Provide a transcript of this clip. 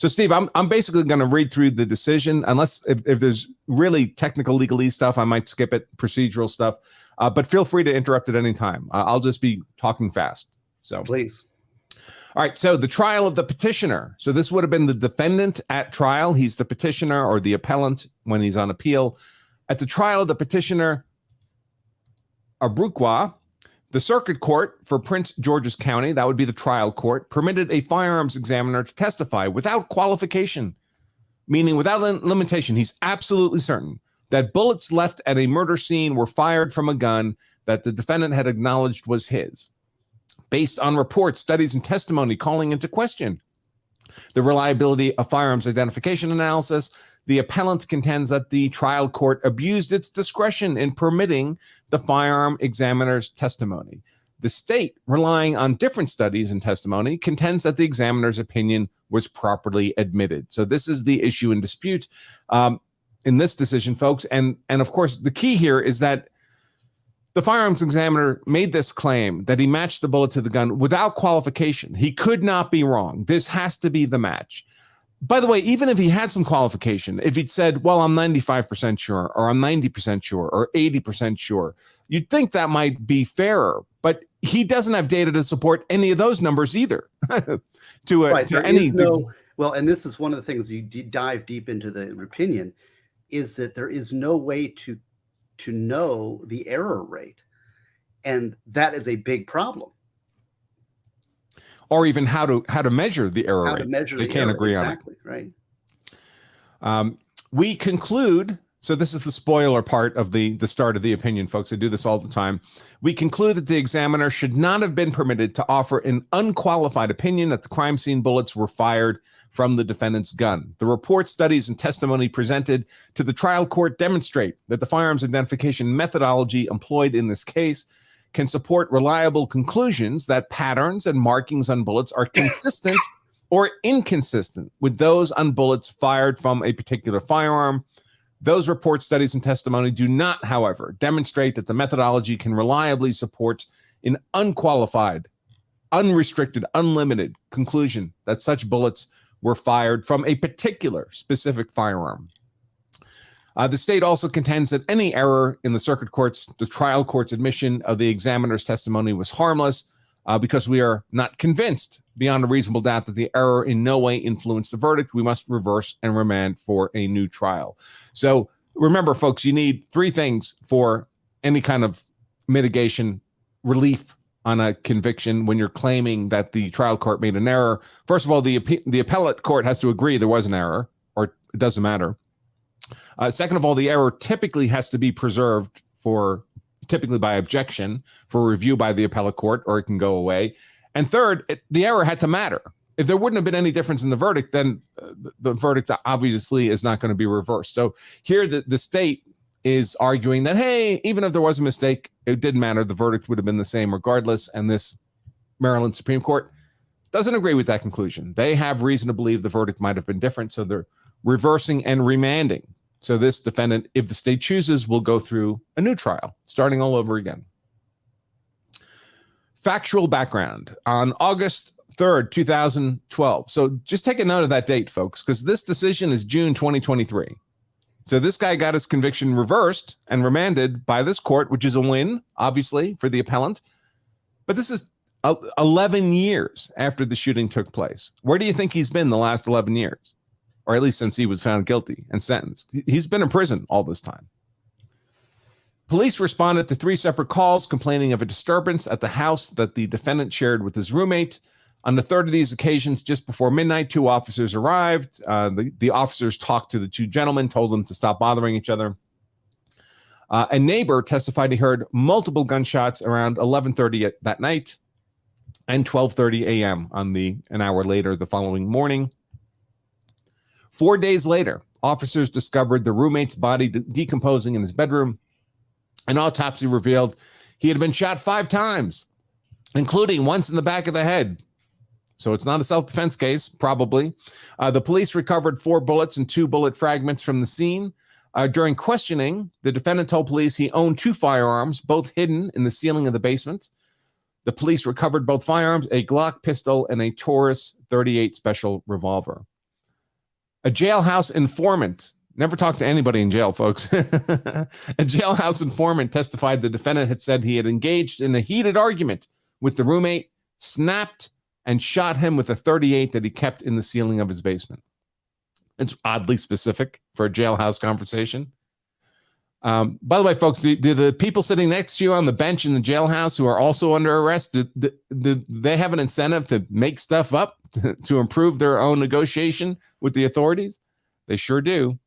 So, Steve, I'm basically going to read through the decision, unless if there's really technical legalese stuff, I might skip it, procedural stuff. But feel free to interrupt at any time. I'll just be talking fast. So please. All right. So the trial of the petitioner. So this would have been the defendant at trial. He's the petitioner or the appellant when he's on appeal. At the trial of the petitioner, Abrukwa, the circuit court for Prince George's County, that would be the trial court, permitted a firearms examiner to testify without qualification, meaning without limitation. He's absolutely certain that bullets left at a murder scene were fired from a gun that the defendant had acknowledged was his, based on reports, studies, and testimony calling into question the reliability of firearms identification analysis. The appellant contends that the trial court abused its discretion in permitting the firearm examiner's testimony. The state, relying on different studies and testimony, contends that the examiner's opinion was properly admitted. So this is the issue in dispute in this decision, folks. And of course, the key here is that the firearms examiner made this claim that he matched the bullet to the gun without qualification. He could not be wrong. This has to be the match. By the way, even if he had some qualification, if he'd said, well, I'm 95% sure, or I'm 90% sure, or 80% sure, you'd think that might be fairer. But he doesn't have data to support any of those numbers either. Well, and this is one of the things you dive deep into the opinion, is that there is no way to know the error rate. And that is a big problem. Or even how to measure the error rate. They can't agree on it. Exactly, right. We conclude, so this is the spoiler part of the start of the opinion, folks. I do this all the time. We conclude that the examiner should not have been permitted to offer an unqualified opinion that the crime scene bullets were fired from the defendant's gun. The report, studies, and testimony presented to the trial court demonstrate that the firearms identification methodology employed in this case can support reliable conclusions that patterns and markings on bullets are consistent or inconsistent with those on bullets fired from a particular firearm. Those reports, studies, and testimony do not, however, demonstrate that the methodology can reliably support an unqualified, unrestricted, unlimited conclusion that such bullets were fired from a particular specific firearm. The state also contends that any error in the trial court's admission of the examiner's testimony was harmless because we are not convinced beyond a reasonable doubt that the error in no way influenced the verdict. We must reverse and remand for a new trial. So remember, folks, you need three things for any kind of mitigation relief on a conviction when you're claiming that the trial court made an error. First of all, the appellate court has to agree there was an error, or it doesn't matter. Second of all, the error typically has to be preserved typically by objection for review by the appellate court, or it can go away. And third, the error had to matter. If there wouldn't have been any difference in the verdict, then the verdict obviously is not going to be reversed. So here the state is arguing that, hey, even if there was a mistake, it didn't matter. The verdict would have been the same regardless. And this Maryland Supreme Court doesn't agree with that conclusion. They have reason to believe the verdict might have been different. So they're reversing and remanding. So this defendant, if the state chooses, will go through a new trial, starting all over again. Factual background. On August 3rd, 2012. So just take a note of that date, folks, because this decision is June 2023. So this guy got his conviction reversed and remanded by this court, which is a win, obviously, for the appellant. But this is 11 years after the shooting took place. Where do you think he's been the last 11 years? Or at least since he was found guilty and sentenced. He's been in prison all this time. Police responded to 3 separate calls complaining of a disturbance at the house that the defendant shared with his roommate. On the third of these occasions, just before midnight, 2 officers arrived. The officers talked to the 2 gentlemen, told them to stop bothering each other. A neighbor testified he heard multiple gunshots around 11:30 that night and 12:30 a.m. an hour later the following morning. 4 days later, officers discovered the roommate's body decomposing in his bedroom. An autopsy revealed he had been shot 5 times, including once in the back of the head. So it's not a self-defense case, probably. The police recovered 4 bullets and 2 bullet fragments from the scene. During questioning, the defendant told police he owned 2 firearms, both hidden in the ceiling of the basement. The police recovered both firearms, a Glock pistol and a Taurus .38 special revolver. A jailhouse informant, never talked to anybody in jail, folks. A jailhouse informant testified the defendant had said he had engaged in a heated argument with the roommate, snapped, and shot him with a .38 that he kept in the ceiling of his basement. It's oddly specific for a jailhouse conversation. By the way, folks, do the people sitting next to you on the bench in the jailhouse who are also under arrest, do they have an incentive to make stuff up to improve their own negotiation with the authorities? They sure do.